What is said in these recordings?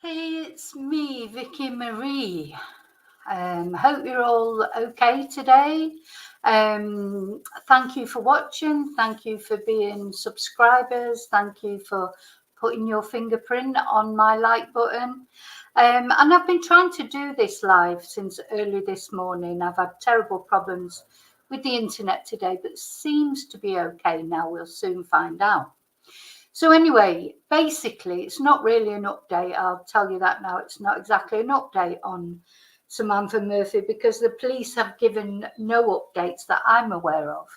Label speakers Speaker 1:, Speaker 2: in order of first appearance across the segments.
Speaker 1: It's me, Vicky Marie. Hope you're all okay today. Thank you for watching. Thank you for being subscribers. Thank you for putting your fingerprint on my like button. And I've been trying to do this live since early this morning. I've had terrible problems with the internet today, but seems to be okay now. We'll soon find out. So anyway, basically, it's not really an update. I'll tell you that now. It's not exactly an update on Samantha Murphy because the police have given no updates that I'm aware of.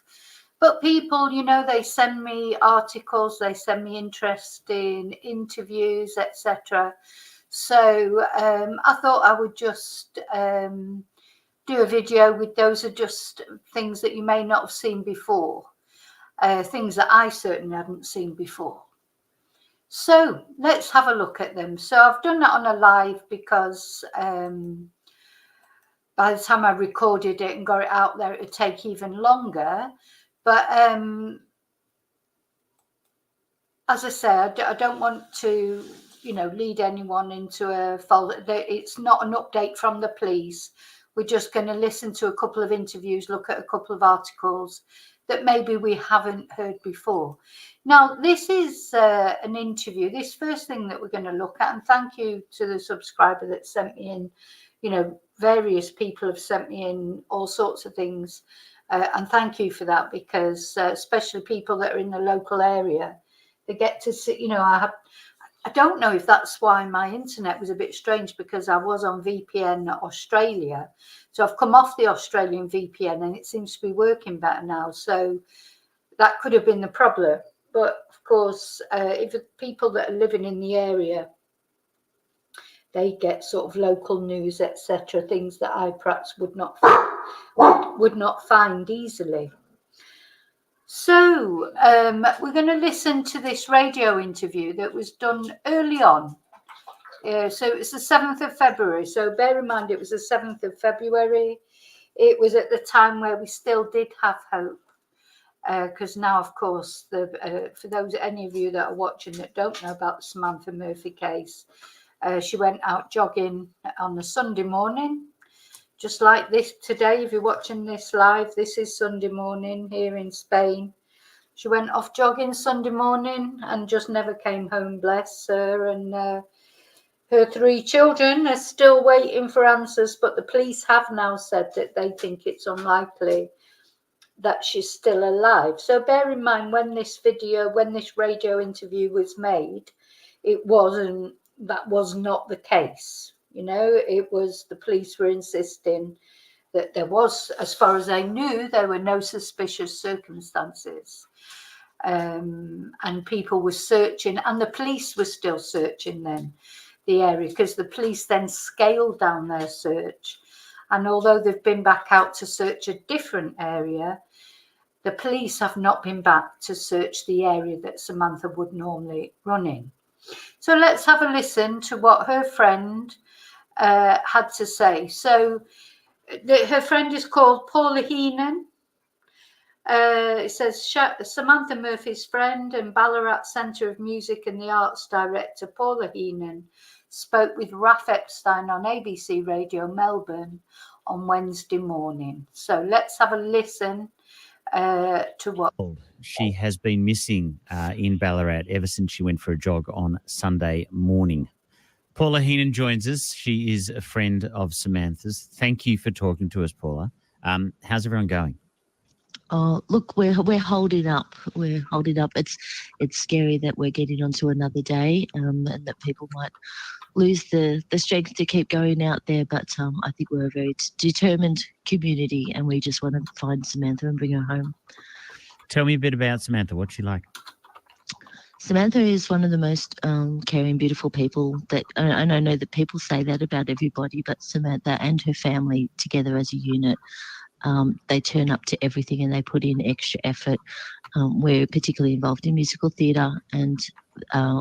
Speaker 1: But people, they send me articles, they send me interesting interviews, etc. So I thought I would just do a video with those are just things that you may not have seen before. Things that I certainly hadn't seen before. So let's have a look at them. So I've done that on a live because by the time I recorded it and got it out there, it would take even longer. But as I said, I don't want to, lead anyone into a fault. It's not an update from the police. We're just going to listen to a couple of interviews, look at a couple of articles that maybe we haven't heard before. Now, this is an interview. This first thing that we're going to look at, and thank you to the subscriber that sent me in, various people have sent me in all sorts of things. And thank you for that because especially people that are in the local area, they get to see, I don't know if that's why my internet was a bit strange because I was on VPN Australia. So I've come off the Australian VPN and it seems to be working better now. So that could have been the problem. But of course, if people that are living in the area, they get sort of local news, etc., things that I perhaps would not find easily. So we're going to listen to this radio interview that was done early on. So it's the 7th of February. So bear in mind, it was the 7th of February. It was at the time where we still did have hope. Because now, of course, for any of you that are watching that don't know about the Samantha Murphy case, she went out jogging on a Sunday morning. Just like this today, if you're watching this live, this is Sunday morning here in Spain. She went off jogging Sunday morning and just never came home, bless her. And her 3 children are still waiting for answers, but the police have now said that they think it's unlikely that she's still alive. So bear in mind when this radio interview was made, that was not the case. It was the police were insisting that there was, as far as I knew, there were no suspicious circumstances. And people were searching, and the police were still searching then the area because the police then scaled down their search. And although they've been back out to search a different area, the police have not been back to search the area that Samantha would normally run in. So let's have a listen to what her friend had to say. So her friend is called Paula Heenan. It says Samantha Murphy's friend and Ballarat Centre of Music and the Arts director Paula Heenan spoke with Raf Epstein on ABC Radio Melbourne on Wednesday morning. So let's have a listen to what
Speaker 2: she has been missing in Ballarat ever since she went for a jog on Sunday morning. Paula Heenan joins us. She is a friend of Samantha's. Thank you for talking to us, Paula. How's everyone going?
Speaker 3: Oh, look, we're holding up. We're holding up. It's scary that we're getting onto another day, and that people might lose the strength to keep going out there. But I think we're a very determined community, and we just want to find Samantha and bring her home.
Speaker 2: Tell me a bit about Samantha. What's she like?
Speaker 3: Samantha is one of the most caring, beautiful people that, and I know that people say that about everybody, but Samantha and her family together as a unit, they turn up to everything and they put in extra effort. We're particularly involved in musical theatre and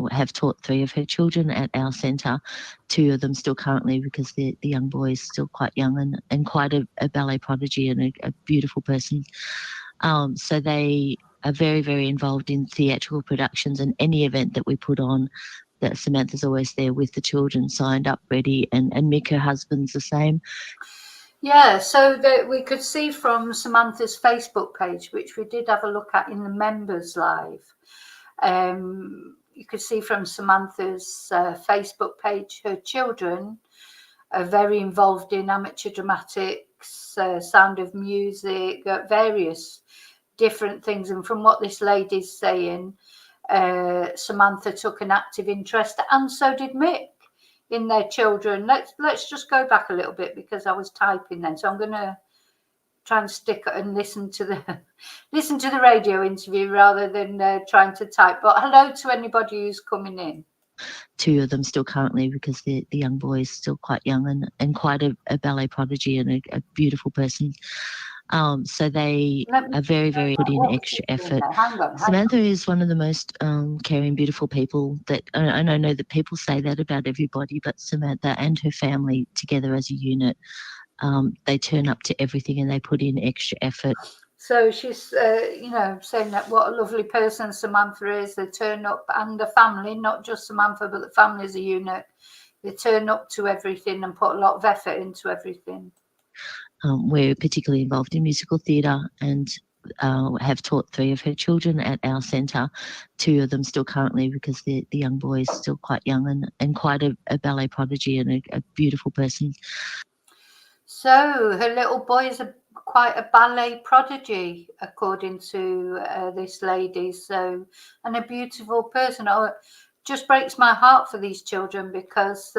Speaker 3: have taught 3 of her children at our centre, 2 of them still currently because the young boy is still quite young and quite a ballet prodigy and a beautiful person. So they are very, very involved in theatrical productions, and any event that we put on, that Samantha's always there with the children, signed up, ready, and Mick, her husband's the same.
Speaker 1: Yeah, so that we could see from Samantha's Facebook page, which we did have a look at in the members live. You could see from Samantha's Facebook page, her children are very involved in amateur dramatics, Sound of Music, various different things. And from what this lady's saying, Samantha took an active interest, and so did Mick, in their children. Let's just go back a little bit, because I was typing then, so I'm going to try and stick and listen to the radio interview rather than trying to type. But hello to anybody who's coming in.
Speaker 3: 2 of them still currently, because the young boy is still quite young and quite a ballet prodigy and a beautiful person. So they are very, very put in extra effort.
Speaker 1: Hang on.
Speaker 3: Samantha is one of the most caring, beautiful people that, and I know that people say that about everybody, but Samantha and her family together as a unit, they turn up to everything and they put in extra effort.
Speaker 1: So she's, saying that what a lovely person Samantha is. They turn up, and the family, not just Samantha, but the family as a unit, they turn up to everything and put a lot of effort into everything.
Speaker 3: We're particularly involved in musical theatre and have taught 3 of her children at our centre, 2 of them still currently, because the young boy is still quite young and quite a ballet prodigy and a beautiful person. So
Speaker 1: her little boy is quite a ballet prodigy, according to this lady. So, and a beautiful person. Oh, it just breaks my heart for these children, because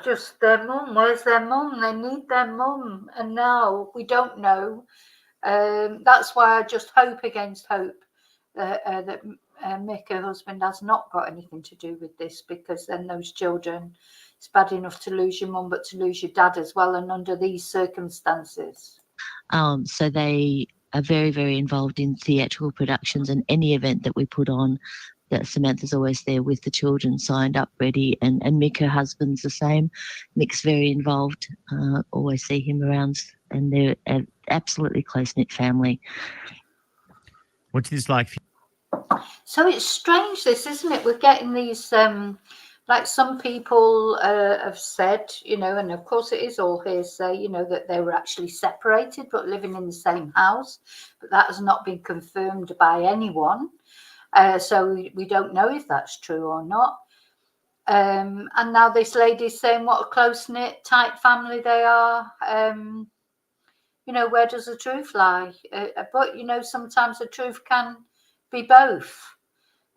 Speaker 1: just their mum. Where's their mum? They need their mum, and now we don't know. That's why I just hope against hope that Mick, her husband, has not got anything to do with this, because then those children, it's bad enough to lose your mum, but to lose your dad as well, and under these circumstances.
Speaker 3: So they are very, very involved in theatrical productions, and any event that we put on, that Samantha's always there with the children, signed up, ready, and Mick, her husband's the same. Mick's very involved, always see him around, and they're an absolutely close-knit family.
Speaker 2: What's this like for you?
Speaker 1: So it's strange, this, isn't it? We're getting these, like some people have said, and of course it is all hearsay, that they were actually separated but living in the same house, but that has not been confirmed by anyone. So we don't know if that's true or not. And now this lady's saying what a close-knit, tight family they are. Where does the truth lie? But, sometimes the truth can be both.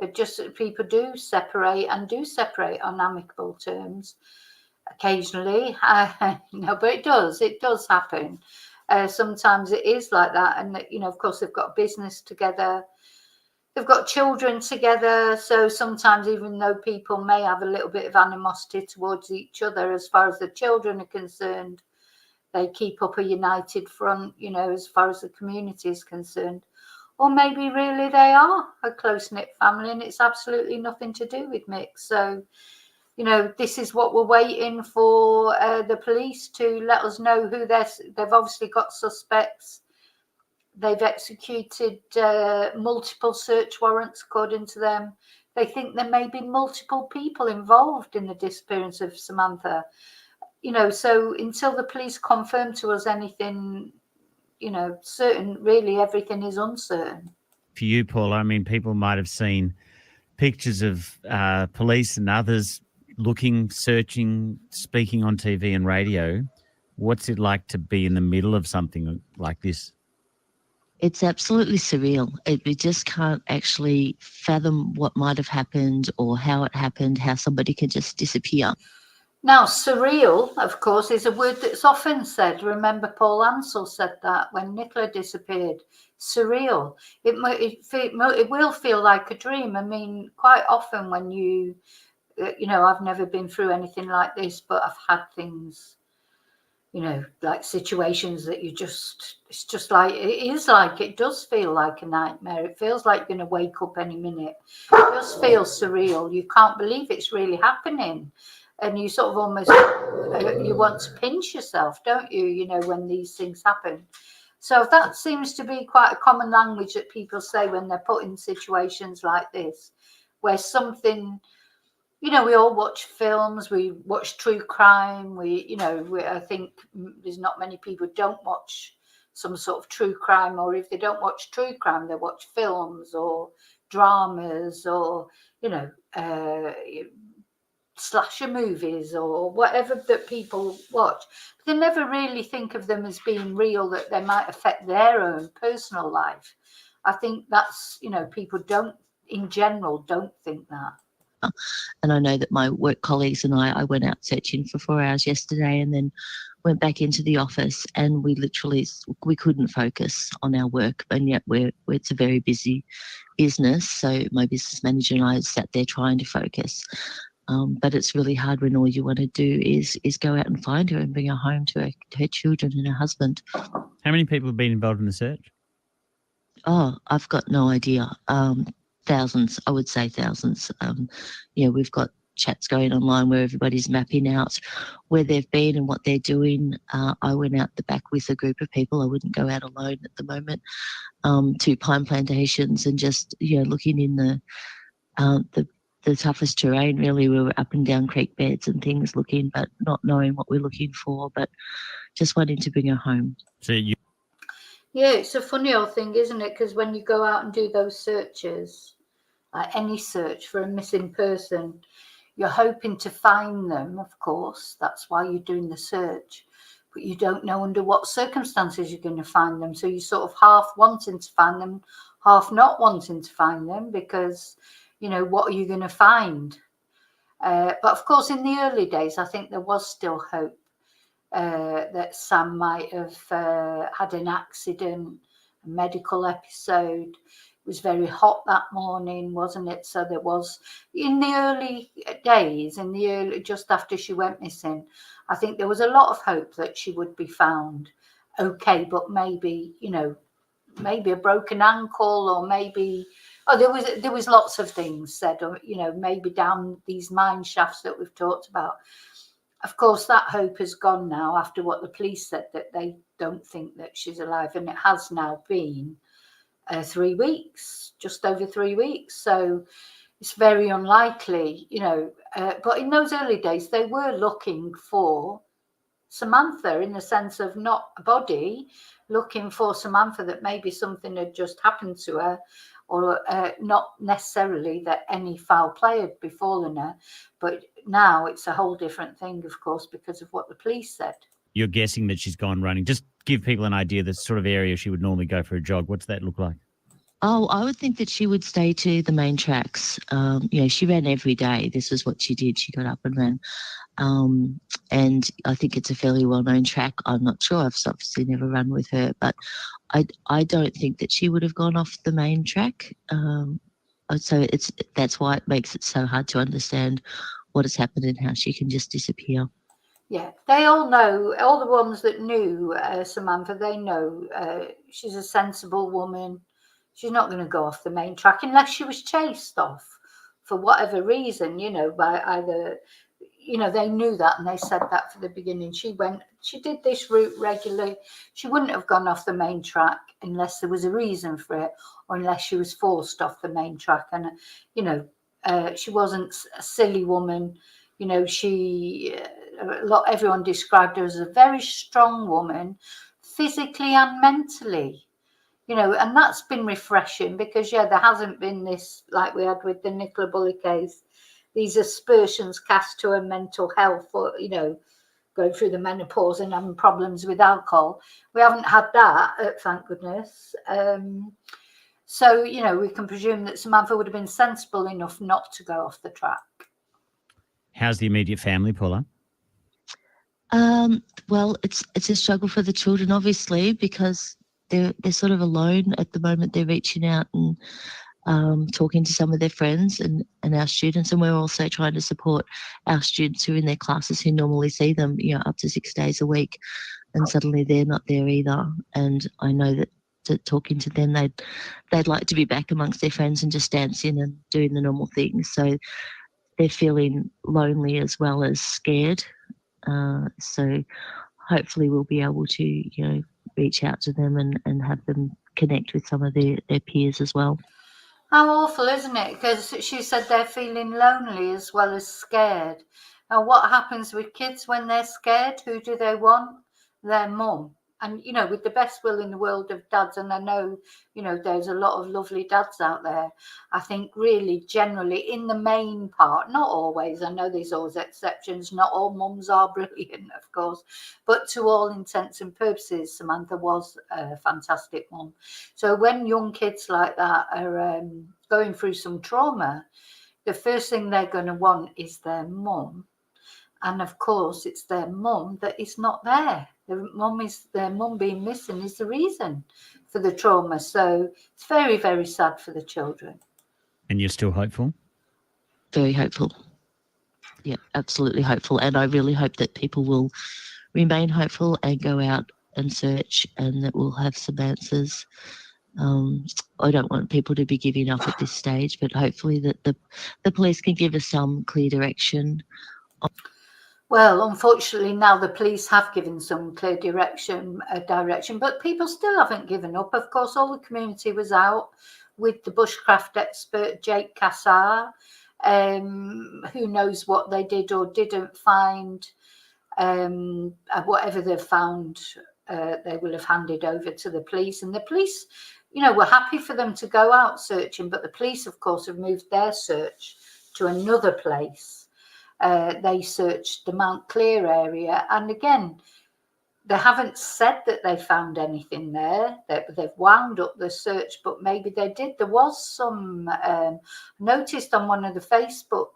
Speaker 1: It just people do separate on amicable terms occasionally. But it does happen. Sometimes it is like that. And, of course, they've got business together. They've got children together, so sometimes, even though people may have a little bit of animosity towards each other, as far as the children are concerned, they keep up a united front, as far as the community is concerned. Or maybe really they are a close-knit family and it's absolutely nothing to do with Mick. So, this is what we're waiting for the police to let us know who they've obviously got suspects. They've executed multiple search warrants, according to them. They think there may be multiple people involved in the disappearance of Samantha. So until the police confirm to us anything, certain, really everything is uncertain.
Speaker 2: For you, Paula, I mean, people might have seen pictures of police and others looking, searching, speaking on TV and radio. What's it like to be in the middle of something like this?
Speaker 3: It's absolutely surreal. We just can't actually fathom what might have happened or how it happened, how somebody could just disappear.
Speaker 1: Now, surreal, of course, is a word that's often said. Remember, Paul Ansell said that when Nicola disappeared. Surreal. It will feel like a dream. I mean, quite often when I've never been through anything like this, but I've had things, like situations that it does feel like a nightmare. It feels like you're going to wake up any minute. It does feel surreal. You can't believe it's really happening. And you sort of almost, you want to pinch yourself, don't you, when these things happen. So that seems to be quite a common language that people say when they're put in situations like this, where something, we all watch films, we watch true crime, I think there's not many people who don't watch some sort of true crime, or if they don't watch true crime, they watch films or dramas or, slasher movies or whatever that people watch. But they never really think of them as being real, that they might affect their own personal life. I think that's, people in general don't think that.
Speaker 3: And I know that my work colleagues and I went out searching for 4 hours yesterday and then went back into the office, and we couldn't focus on our work. And yet it's a very busy business. So my business manager and I sat there trying to focus. But it's really hard when all you want to do is go out and find her and bring her home to her children and her husband.
Speaker 2: How many people have been involved in the search?
Speaker 3: Oh, I've got no idea. Thousands, I would say thousands. We've got chats going online where everybody's mapping out where they've been and what they're doing. I went out the back with a group of people. I wouldn't go out alone at the moment, to pine plantations and just, looking in the toughest terrain, really. We were up and down creek beds and things looking, but not knowing what we're looking for, but just wanting to bring her home.
Speaker 1: Yeah, it's a funny old thing, isn't it? Because when you go out and do those searches, like any search for a missing person, you're hoping to find them, of course. That's why you're doing the search. But you don't know under what circumstances you're going to find them. So you're sort of half wanting to find them, half not wanting to find them, because, what are you going to find? But of course, in the early days, I think there was still hope that Sam might have had an accident, a medical episode. It was very hot that morning, wasn't it? So there was, in the early days, just after she went missing, I think there was a lot of hope that she would be found okay, but maybe, maybe a broken ankle, or maybe, there was lots of things said, or, maybe down these mine shafts that we've talked about. Of course, that hope has gone now after what the police said, that they don't think that she's alive. And it has now been 3 weeks, just over 3 weeks. So it's very unlikely, but in those early days, they were looking for Samantha, in the sense of not a body, looking for Samantha, that maybe something had just happened to her, or not necessarily that any foul play had befallen her. But now it's a whole different thing, of course, because of what the police said.
Speaker 2: You're guessing that she's gone running. Just give people an idea, the sort of area she would normally go for a jog. What's that look like?
Speaker 3: Oh, I would think that she would stay to the main tracks. She ran every day. This is what she did. She got up and ran. And I think it's a fairly well-known track. I'm not sure. I've obviously never run with her, but I don't think that she would have gone off the main track. So that's why it makes it so hard to understand what has happened and how she can just disappear.
Speaker 1: Yeah, they all know, all the ones that knew Samantha, they know she's a sensible woman. She's not going to go off the main track unless she was chased off for whatever reason, by either, they knew that, and they said that from the beginning. She did this route regularly. She wouldn't have gone off the main track unless there was a reason for it, or unless she was forced off the main track. And, she wasn't a silly woman. Everyone described her as a very strong woman, physically and mentally. And that's been refreshing, because, there hasn't been this, like we had with the Nicola Bulley case, these aspersions cast to her mental health, or, going through the menopause and having problems with alcohol. We haven't had that, thank goodness. So, we can presume that Samantha would have been sensible enough not to go off the track.
Speaker 2: How's the immediate family, Paula?
Speaker 3: Well, it's a struggle for the children, obviously, because they're sort of alone at the moment. They're reaching out and talking to some of their friends and our students, and we're also trying to support our students who are in their classes, who normally see them, up to 6 days a week, and suddenly they're not there either. And I know that talking to them, they'd like to be back amongst their friends and just dancing and doing the normal things. So they're feeling lonely as well as scared. So hopefully we'll be able to, reach out to them and have them connect with some of their peers as well.
Speaker 1: How awful, isn't it? Because she said they're feeling lonely as well as scared. And what happens with kids when they're scared? Who do they want? Their mum. And, you know, with the best will in the world of dads, and I know, you know, there's a lot of lovely dads out there. I think really generally in the main part, not always, I know there's always exceptions, not all mums are brilliant, of course, but to all intents and purposes, Samantha was a fantastic mum. So when young kids like that are going through some trauma, the first thing they're going to want is their mum. And of course, it's their mum that is not there. Their mum being missing is the reason for the trauma. So it's very, very sad for the children.
Speaker 2: And you're still hopeful?
Speaker 3: Very hopeful. Yeah, absolutely hopeful. And I really hope that people will remain hopeful and go out and search, and that we'll have some answers. I don't want people to be giving up at this stage, but hopefully that the police can give us some clear direction.
Speaker 1: Well, unfortunately, now the police have given some clear direction, but people still haven't given up. Of course, all the community was out with the bushcraft expert, Jake Cassar, who knows what they did or didn't find. Whatever they've found, they will have handed over to the police. And the police, you know, were happy for them to go out searching, but the police, of course, have moved their search to another place. They searched the Mount Clear area, and again, they haven't said that they found anything there. They've wound up the search, but maybe they did. There was some noticed on one of the Facebook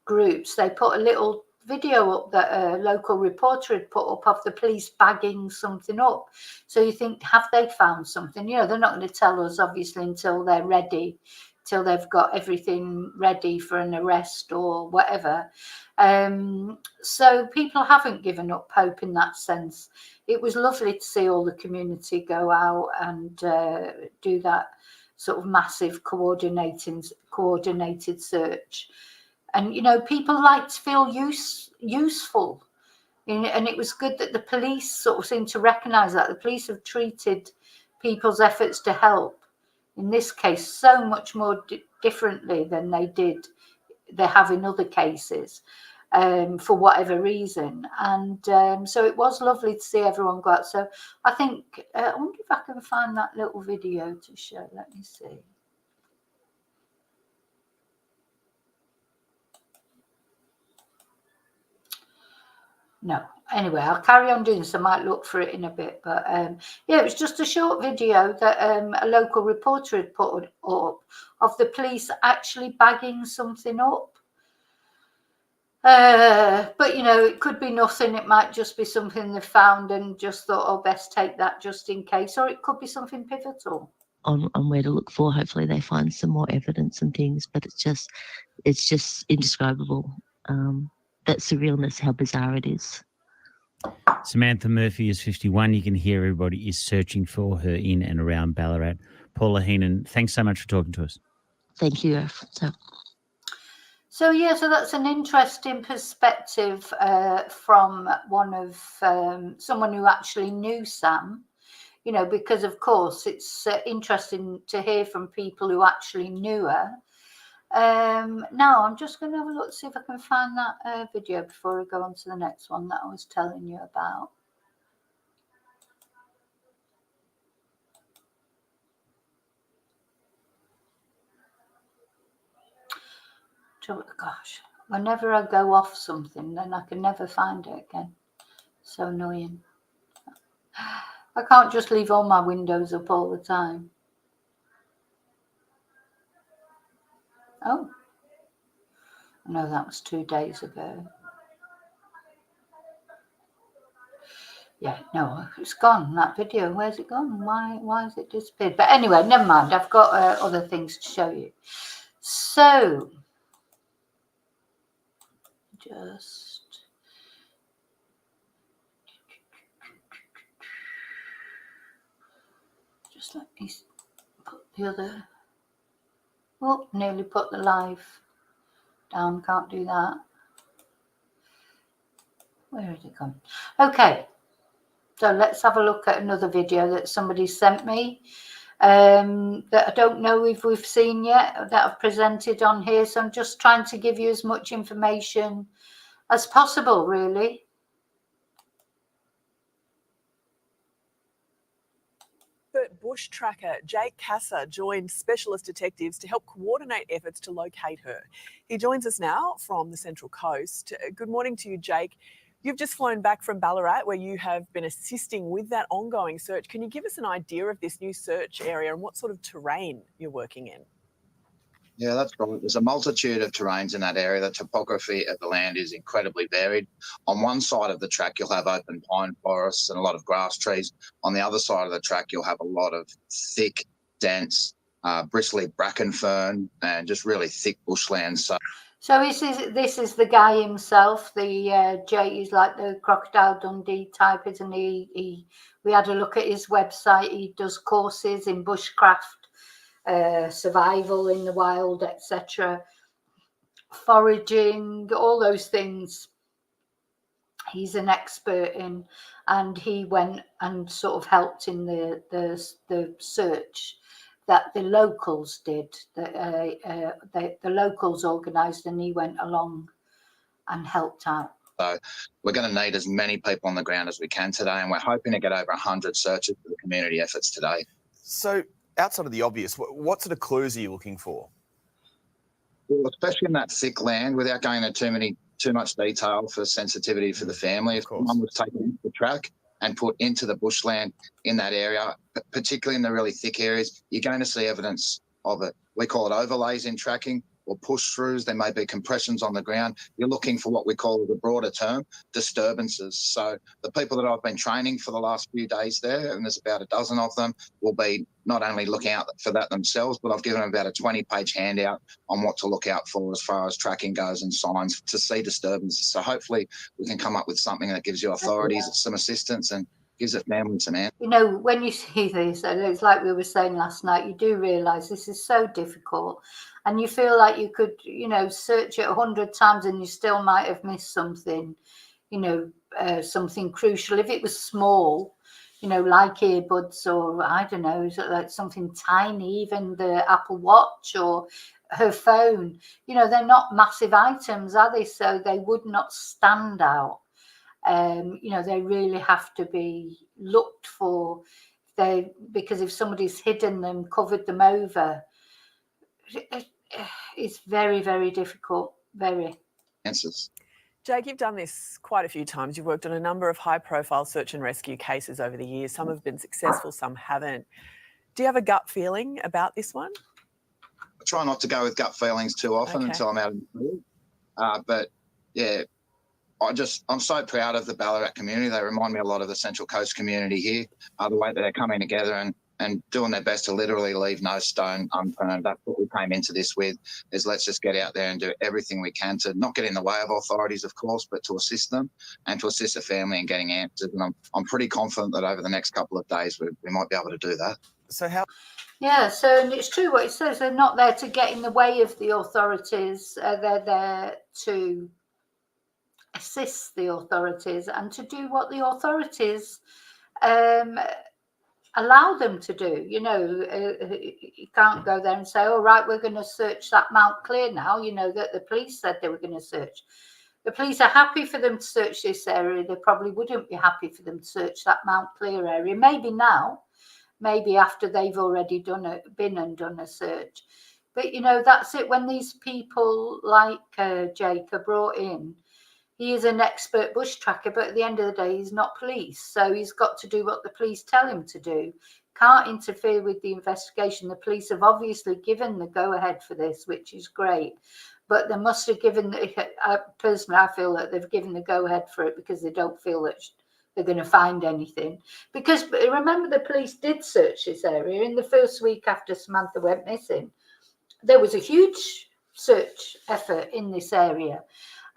Speaker 1: groups, they put a little video up that a local reporter had put up of the police bagging something up. So you think, have they found something? You know, they're not going to tell us, obviously, until they're ready, till they've got everything ready for an arrest or whatever. So people haven't given up hope in that sense. It was lovely to see all the community go out and do that sort of massive coordinated search. And, you know, people like to feel useful. And it was good that the police sort of seemed to recognise that. The police have treated people's efforts to help, in this case, so much more differently than they have in other cases, for whatever reason. And so it was lovely to see everyone go out. So I think, I wonder if I can find that little video to show. Let me see. No, anyway, I'll carry on doing this. I might look for it in a bit, but yeah, it was just a short video that a local reporter had put up of the police actually bagging something up. But you know, it could be nothing. It might just be something they found and just thought, oh, best take that just in case, or it could be something pivotal.
Speaker 3: On where to look for. Hopefully they find some more evidence and things, but it's just indescribable. That surrealness, how bizarre it is.
Speaker 2: Samantha Murphy is 51. You can hear everybody is searching for her in and around Ballarat. Paula Heenan, thanks so much for talking to us.
Speaker 3: Thank you.
Speaker 1: So yeah, so that's an interesting perspective from one of someone who actually knew Sam. You know, because of course it's interesting to hear from people who actually knew her. Now I'm just going to have a look, see if I can find that video before I go on to the next one that I was telling you about. Gosh, whenever I go off something, then I can never find it again. So annoying. I can't just leave all my windows up all the time. Oh, no, that was 2 days ago. Yeah, no, it's gone, that video. Where's it gone? Why has it disappeared? But anyway, never mind. I've got other things to show you. So, just let me put the other. Oh, nearly put the live down. Can't do that. Where has it gone? Okay. So let's have a look at another video that somebody sent me that I don't know if we've seen yet, that I've presented on here. So I'm just trying to give you as much information as possible, really.
Speaker 4: Bush tracker Jake Kasser joined specialist detectives to help coordinate efforts to locate her. He joins us now from the Central Coast. Good morning to you, Jake. You've just flown back from Ballarat, where you have been assisting with that ongoing search. Can you give us an idea of this new search area and what sort of terrain you're working in?
Speaker 5: Yeah, that's right. There's a multitude of terrains in that area. The topography of the land is incredibly varied. On one side of the track, you'll have open pine forests and a lot of grass trees. On the other side of the track, you'll have a lot of thick, dense, bristly bracken fern and just really thick bushland.
Speaker 1: So this is the guy himself, the Jay. He's like the Crocodile Dundee type, isn't he? We had a look at his website. He does courses in bushcraft, survival in the wild, etc., foraging, all those things he's an expert in, and he went and sort of helped in the search that the locals did, the locals organised, and he went along and helped out.
Speaker 5: So we're going to need as many people on the ground as we can today, and we're hoping to get over 100 searches for the community efforts today.
Speaker 6: So outside of the obvious, what sort of clues are you looking for?
Speaker 5: Well, especially in that thick land, without going into too much detail for sensitivity for the family, if someone was taken into the track and put into the bushland in that area, particularly in the really thick areas, you're going to see evidence of it. We call it overlays in tracking or push-throughs. There may be compressions on the ground. You're looking for what we call the broader term, disturbances. So the people that I've been training for the last few days there, and there's about a dozen of them, will be not only looking out for that themselves, but I've given them about a 20-page handout on what to look out for as far as tracking goes and signs to see disturbances. So hopefully we can come up with something that gives you authorities some assistance and gives a family some answers.
Speaker 1: You know, when you see this, and it's like we were saying last night, you do realise this is so difficult, and you feel like you could, you know, search it 100 times and you still might have missed something, you know, something crucial. If it was small, you know, like earbuds or I don't know, like something tiny, even the Apple Watch or her phone, you know, they're not massive items, are they? So they would not stand out. You know, they really have to be looked for. Because if somebody's hidden them, covered them over, it's very, very difficult. Very.
Speaker 5: Answers.
Speaker 4: Jake, you've done this quite a few times. You've worked on a number of high-profile search and rescue cases over the years. Some have been successful, some haven't. Do you have a gut feeling about this one?
Speaker 5: I try not to go with gut feelings too often until I'm out in the field. But yeah, I'm so proud of the Ballarat community. They remind me a lot of the Central Coast community here, the way that they're coming together and doing their best to literally leave no stone unturned. That's what we came into this with, is let's just get out there and do everything we can to not get in the way of authorities, of course, but to assist them and to assist the family in getting answers. And I'm pretty confident that over the next couple of days we might be able to do that.
Speaker 6: So how?
Speaker 1: Yeah, so and it's true what it says. They're not there to get in the way of the authorities. They're there to assist the authorities and to do what the authorities allow them to do. You know, you can't go there and say, all right, we're going to search that Mount Clear now, you know, that the police said they were going to search. The police are happy for them to search this area. They probably wouldn't be happy for them to search that Mount Clear area. Maybe now, maybe after they've already been and done a search. But, you know, that's it. When these people like Jake are brought in, he is an expert bush tracker, but at the end of the day, he's not police. So he's got to do what the police tell him to do. Can't interfere with the investigation. The police have obviously given the go-ahead for this, which is great. But they must have given, personally, I feel that they've given the go-ahead for it because they don't feel that they're going to find anything. Because remember, the police did search this area in the first week after Samantha went missing. There was a huge search effort in this area.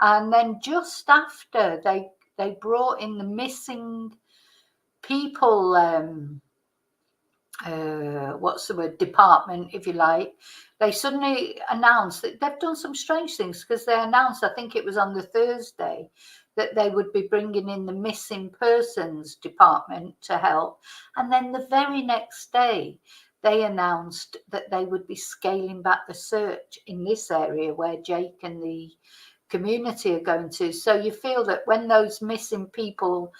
Speaker 1: And then just after they brought in the missing people, what's the word, department, if you like, they suddenly announced that they've done some strange things, because they announced, I think it was on the Thursday, that they would be bringing in the missing persons department to help. And then the very next day, they announced that they would be scaling back the search in this area where Jake and the community are going to. So you feel that when those missing people,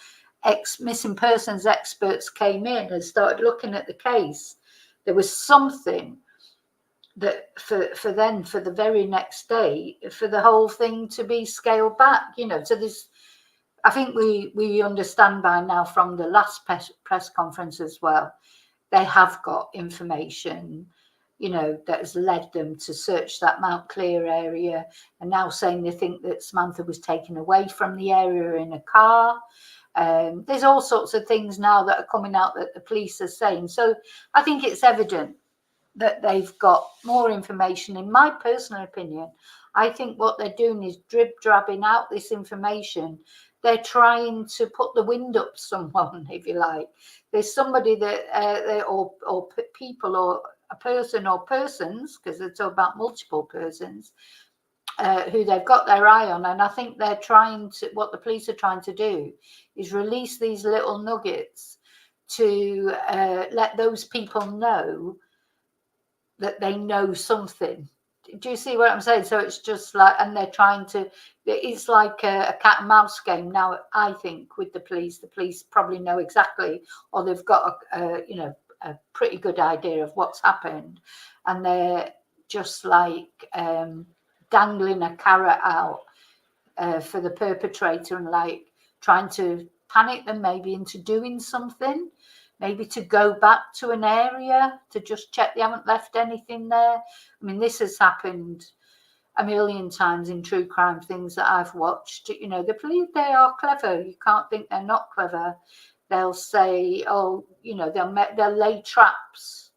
Speaker 1: missing persons experts came in and started looking at the case, there was something that for the very next day, for the whole thing to be scaled back, so there's, I think we understand by now from the last press conference as well, they have got information, that has led them to search that Mount Clear area, and now saying they think that Samantha was taken away from the area in a car. There's all sorts of things now that are coming out that the police are saying. So I think it's evident that they've got more information. In my personal opinion, I think what they're doing is drib-drabbing out this information. They're trying to put the wind up someone, if you like. There's somebody that, or people, or a person or persons, because it's about multiple persons, who they've got their eye on. And I think they're trying to, what the police are trying to do is release these little nuggets to let those people know that they know something. Do you see what I'm saying? So it's just like, and they're trying to, it's like a cat and mouse game now, I think, with the police. The police probably know exactly, or they've got a pretty good idea of what's happened, and they're just like dangling a carrot out for the perpetrator, and like trying to panic them maybe into doing something. Maybe to go back to an area to just check they haven't left anything there. I mean, this has happened a million times in true crime things that I've watched. The police, they are clever. You can't think they're not clever. They'll say, oh, they'll lay traps.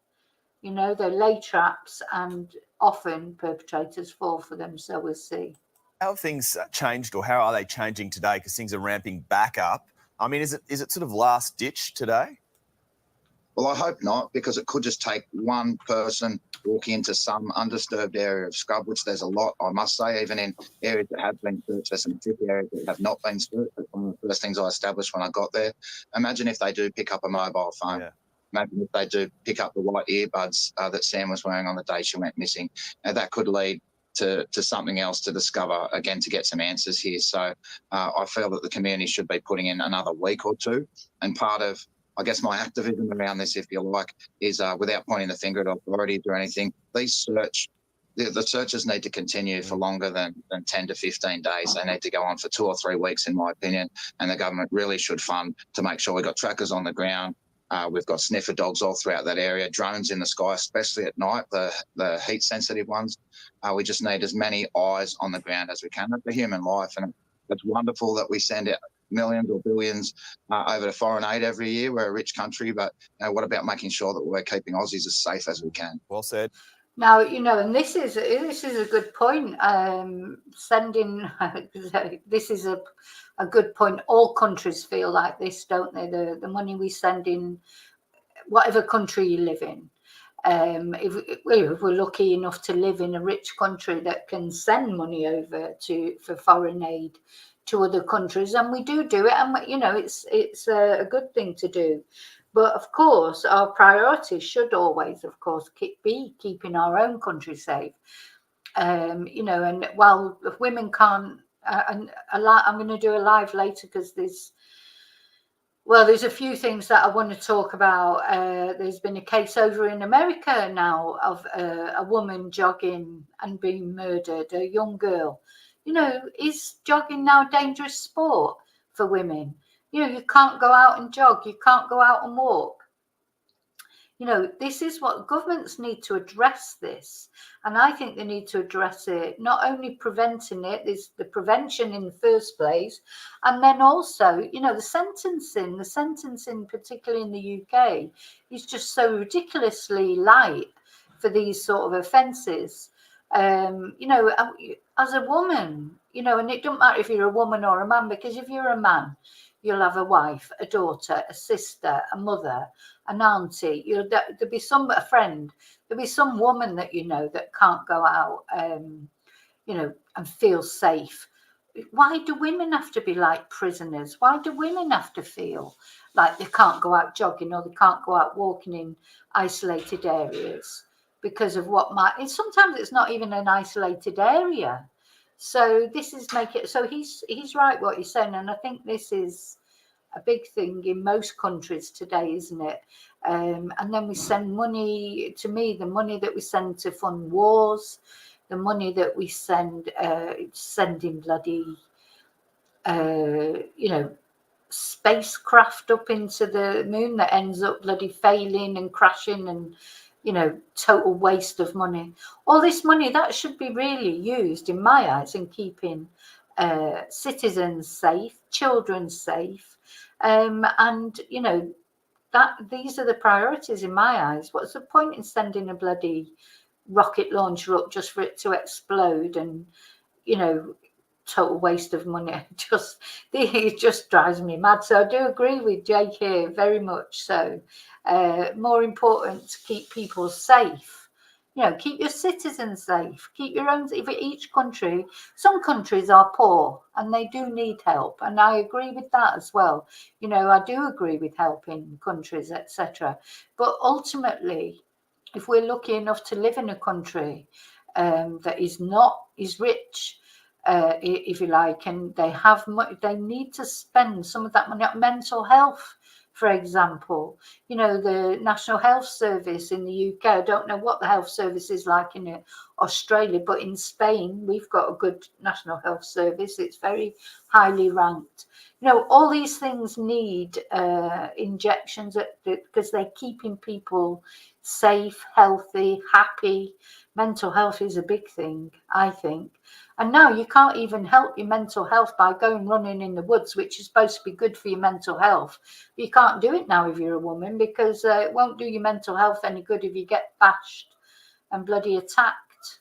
Speaker 1: They lay traps, and often perpetrators fall for them. So we'll see.
Speaker 6: How have things changed, or how are they changing today? Because things are ramping back up. I mean, is it sort of last ditch today?
Speaker 5: Well, I hope not, because it could just take one person walking into some undisturbed area of scrub, which there's a lot, I must say, even in areas that have been searched. There's some thick areas that have not been searched. That's one of the first things I established when I got there. Imagine if they do pick up a mobile phone. Yeah. Imagine if they do pick up the white earbuds that Sam was wearing on the day she went missing. And that could lead to something else to discover, again, to get some answers here. So I feel that the community should be putting in another week or two. And part of, I guess, my activism around this, if you like, is without pointing the finger at authorities or anything, the searches need to continue for longer than 10 to 15 days. They need to go on for 2 or 3 weeks, in my opinion, and the government really should fund to make sure we've got trackers on the ground. We've got sniffer dogs all throughout that area, drones in the sky, especially at night, the heat-sensitive ones. We just need as many eyes on the ground as we can. It's a human life, and it's wonderful that we send out millions or billions over to foreign aid every year. We're a rich country, but what about making sure that we're keeping Aussies as safe as we can?
Speaker 6: Well said.
Speaker 1: Now, and this is a good point. This is a good point. All countries feel like this, don't they? The money we send in, whatever country you live in. If we're lucky enough to live in a rich country that can send money over for foreign aid to other countries, and we do it, and it's a good thing to do. But of course, our priority should always, of course, be keeping our own country safe. And while if women can't, I'm going to do a live later because there's a few things that I want to talk about. There's been a case over in America now of a woman jogging and being murdered, a young girl. Is jogging now a dangerous sport for women? You can't go out and jog. You can't go out and walk. This is what governments need to address this. And I think they need to address it, not only preventing it, there's the prevention in the first place, and then also, the sentencing, particularly in the UK, is just so ridiculously light for these sort of offences. As a woman, and it doesn't matter if you're a woman or a man, because if you're a man, you'll have a wife, a daughter, a sister, a mother, an auntie. There'll be a friend. There'll be some woman that that can't go out, and feel safe. why do women have to be like prisoners? Why do women have to feel like they can't go out jogging or they can't go out walking in isolated areas because of what sometimes it's not even an isolated area. So this is so he's right what he's saying, and I think this is a big thing in most countries today, isn't it? And then we send money. To me, the money that we send to fund wars, the money that we sending bloody, spacecraft up into the moon that ends up bloody failing and crashing, and total waste of money. All this money that should be really used, in my eyes, in keeping citizens safe, children safe, and that these are the priorities in my eyes. What's the point in sending a bloody rocket launcher up just for it to explode? And total waste of money. It just drives me mad. So I do agree with Jake here, very much so. More important to keep people safe. Keep your citizens safe. Keep your own. If each country, some countries are poor and they do need help, and I agree with that as well. I do agree with helping countries, etc. But ultimately, if we're lucky enough to live in a country that is rich, if you like, and they need to spend some of that money on mental health, for example. The National Health Service in the UK, I don't know what the health service is like in Australia, but in Spain, we've got a good National Health Service. It's very highly ranked. All these things need injections because they're keeping people safe, healthy, happy. Mental health is a big thing, I think. And now you can't even help your mental health by going running in the woods, which is supposed to be good for your mental health. You can't do it now if you're a woman, because it won't do your mental health any good if you get bashed and bloody attacked.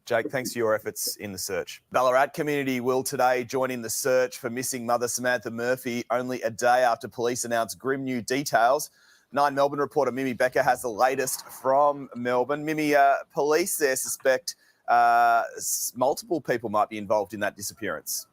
Speaker 6: Jake, thanks for your efforts in the search. Ballarat community will today join in the search for missing mother Samantha Murphy, only a day after police announced grim new details. 9 Melbourne reporter Mimi Becker has the latest from Melbourne. Mimi, police there suspect multiple people might be involved in that disappearance.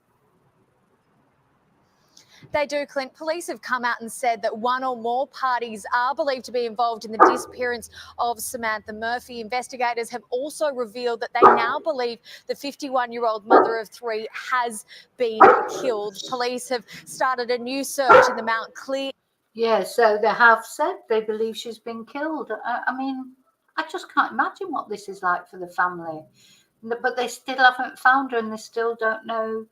Speaker 7: They do, Clint. Police have come out and said that one or more parties are believed to be involved in the disappearance of Samantha Murphy. Investigators have also revealed that they now believe the 51-year-old mother of 3 has been killed. Police have started a new search in the Mount Cleo.
Speaker 1: Yeah, so they have said they believe she's been killed. I mean, I just can't imagine what this is like for the family. But they still haven't found her, and they still don't know.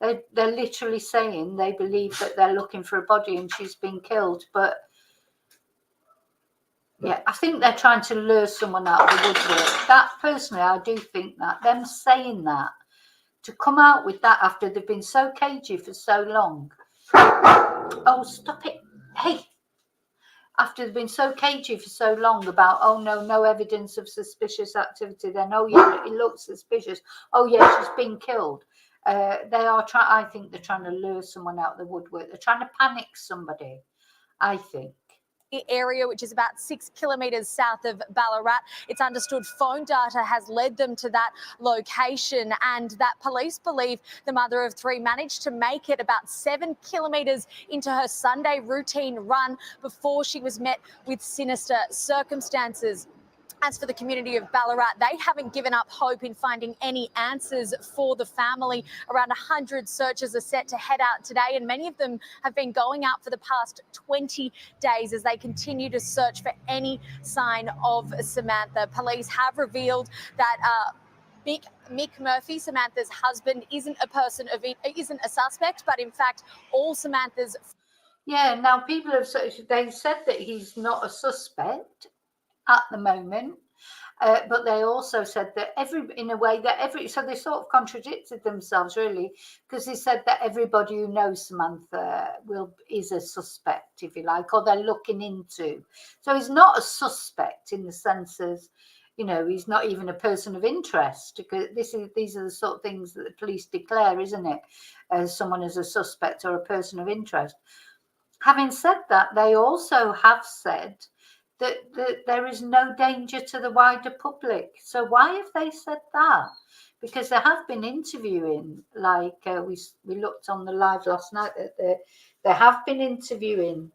Speaker 1: They're literally saying they believe that they're looking for a body and she's been killed. But yeah, I think they're trying to lure someone out of the woodwork. That, personally, I do think that. Them saying that, to come out with that after they've been so cagey for so long. Oh, stop it. Hey. After they've been so cagey for so long about, oh no evidence of suspicious activity, then oh yeah, it looks suspicious. Oh yeah, she's been killed. I think they're trying to lure someone out of the woodwork. They're trying to panic somebody, I think.
Speaker 7: Area, which is about 6 kilometres south of Ballarat. It's understood phone data has led them to that location, and that police believe the mother of 3 managed to make it about 7 kilometres into her Sunday routine run before she was met with sinister circumstances. As for the community of Ballarat, they haven't given up hope in finding any answers for the family. Around 100 searchers are set to head out today, and many of them have been going out for the past 20 days as they continue to search for any sign of Samantha. Police have revealed that Mick Murphy, Samantha's husband, isn't a suspect, but in fact, all Samantha's.
Speaker 1: Yeah, now people have they said that he's not a suspect at the moment, but they also said that so they sort of contradicted themselves really, because they said that everybody who knows Samantha is a suspect, if you like, or they're looking into. So he's not a suspect in the sense as, he's not even a person of interest, because these are the sort of things that the police declare, isn't it, as someone as a suspect or a person of interest. Having said that, they also have said that there is no danger to the wider public. So why have they said that? Because they have been interviewing, like we looked on the live last night, that they have been interviewing,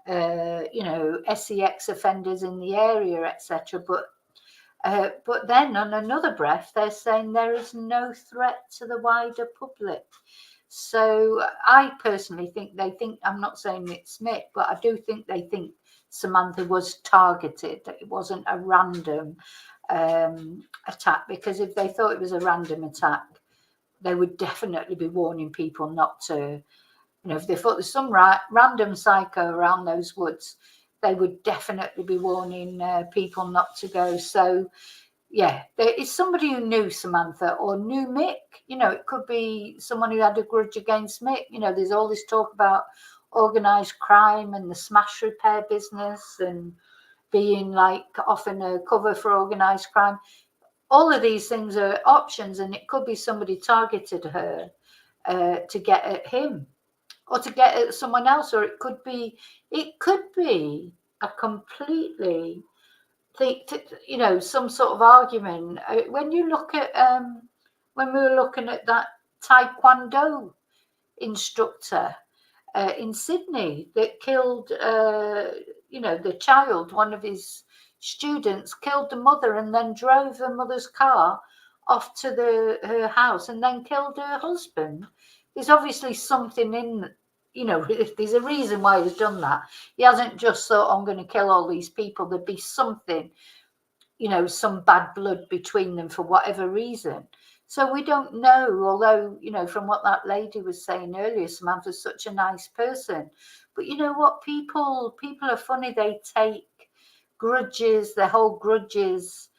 Speaker 1: SEX offenders in the area, etc. But then on another breath, they're saying there is no threat to the wider public. So I personally think I'm not saying it's Smith, but I do think they think Samantha was targeted. It wasn't a random attack, because if they thought it was a random attack, they would definitely be warning people not to, if they thought there's some random psycho around those woods, they would definitely be warning people not to go. So yeah, there is somebody who knew Samantha or knew Mick. It could be someone who had a grudge against Mick. There's all this talk about organised crime and the smash repair business and being like often a cover for organised crime. All of these things are options, and it could be somebody targeted her to get at him or to get at someone else, or it could be a completely some sort of argument. When you look at when we were looking at that taekwondo instructor in Sydney that killed the child, one of his students killed the mother and then drove the mother's car off to her house and then killed her husband. There's obviously something in, there's a reason why he's done that. He hasn't just thought, I'm going to kill all these people. There'd be something, some bad blood between them for whatever reason. So we don't know, although, from what that lady was saying earlier, Samantha's such a nice person. But you know what? People are funny. They take grudges, they hold grudges.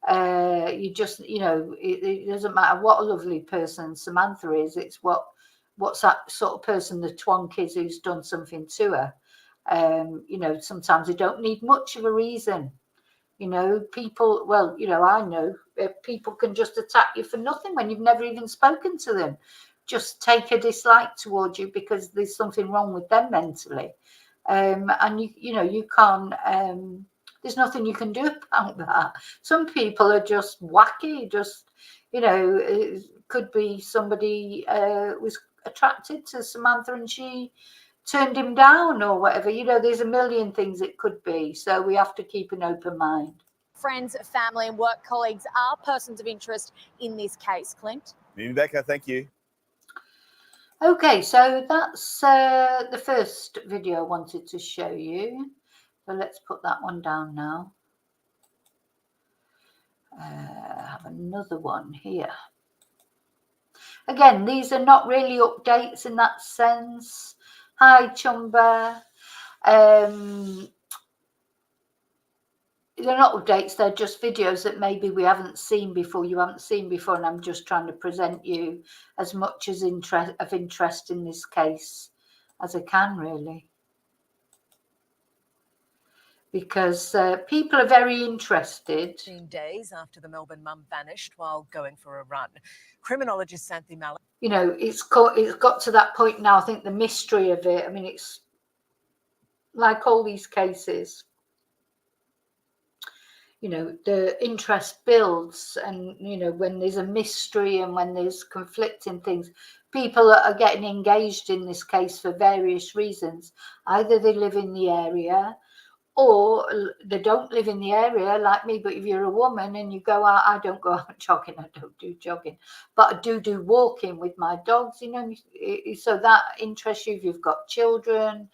Speaker 1: You just, it doesn't matter what a lovely person Samantha is. It's what's that sort of person the twonk is who's done something to her. Sometimes they don't need much of a reason. People, I know people can just attack you for nothing when you've never even spoken to them. Just take a dislike towards you because there's something wrong with them mentally. And you can't, there's nothing you can do about that. Some people are just wacky, it could be somebody was attracted to Samantha and she turned him down or whatever. There's a million things it could be. So we have to keep an open mind.
Speaker 7: Friends, family and work colleagues are persons of interest in this case, Clint.
Speaker 6: Becca, thank you.
Speaker 1: Okay, so that's the first video I wanted to show you. So let's put that one down now. I have another one here. Again, these are not really updates in that sense. Hi, Chumba. They're not updates, they're just videos that maybe we haven't seen before, you haven't seen before, and I'm just trying to present you as much as interest in this case as I can, really. Because people are very interested.
Speaker 8: 15 days after the Melbourne mum vanished while going for a run. Criminologist Samantha Murphy.
Speaker 1: It's got to that point now, I think the mystery of it, I mean, it's like all these cases. The interest builds, and when there's a mystery and when there's conflicting things, people are getting engaged in this case for various reasons. Either they live in the area or they don't live in the area like me. But if you're a woman and you go out, I don't go out jogging, I don't do jogging, but I do walking with my dogs, so that interests you. If you've got children,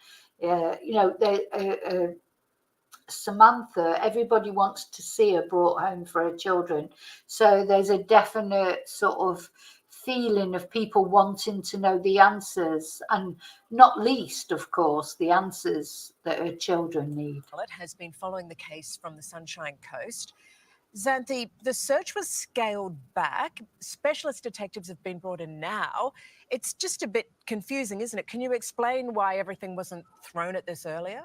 Speaker 1: Samantha, everybody wants to see her brought home for her children. So there's a definite sort of feeling of people wanting to know the answers, and not least, of course, the answers that her children need.
Speaker 8: Has been following the case from the Sunshine Coast. Xanthi, the search was scaled back. Specialist detectives have been brought in now. It's just a bit confusing, isn't it? Can you explain why everything wasn't thrown at this earlier?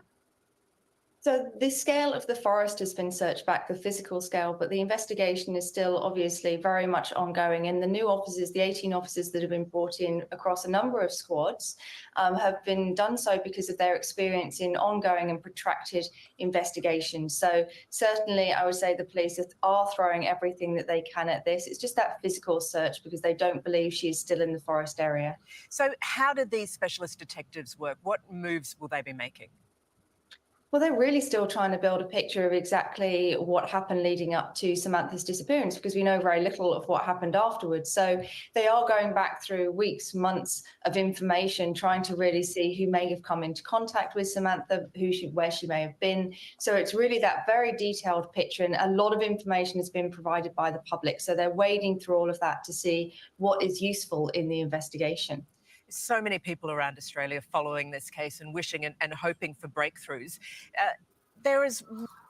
Speaker 9: So the scale of the forest has been searched back, the physical scale, but the investigation is still obviously very much ongoing. And the new officers, the 18 officers that have been brought in across a number of squads, have been done so because of their experience in ongoing and protracted investigations. So certainly I would say the police are throwing everything that they can at this. It's just that physical search because they don't believe she's still in the forest area.
Speaker 8: So how did these specialist detectives work? What moves will they be making?
Speaker 9: Well, they're really still trying to build a picture of exactly what happened leading up to Samantha's disappearance because we know very little of what happened afterwards. So they are going back through weeks, months of information, trying to really see who may have come into contact with Samantha, where she may have been. So it's really that very detailed picture, and a lot of information has been provided by the public. So they're wading through all of that to see what is useful in the investigation.
Speaker 8: So many people around Australia following this case and wishing and hoping for breakthroughs. There is...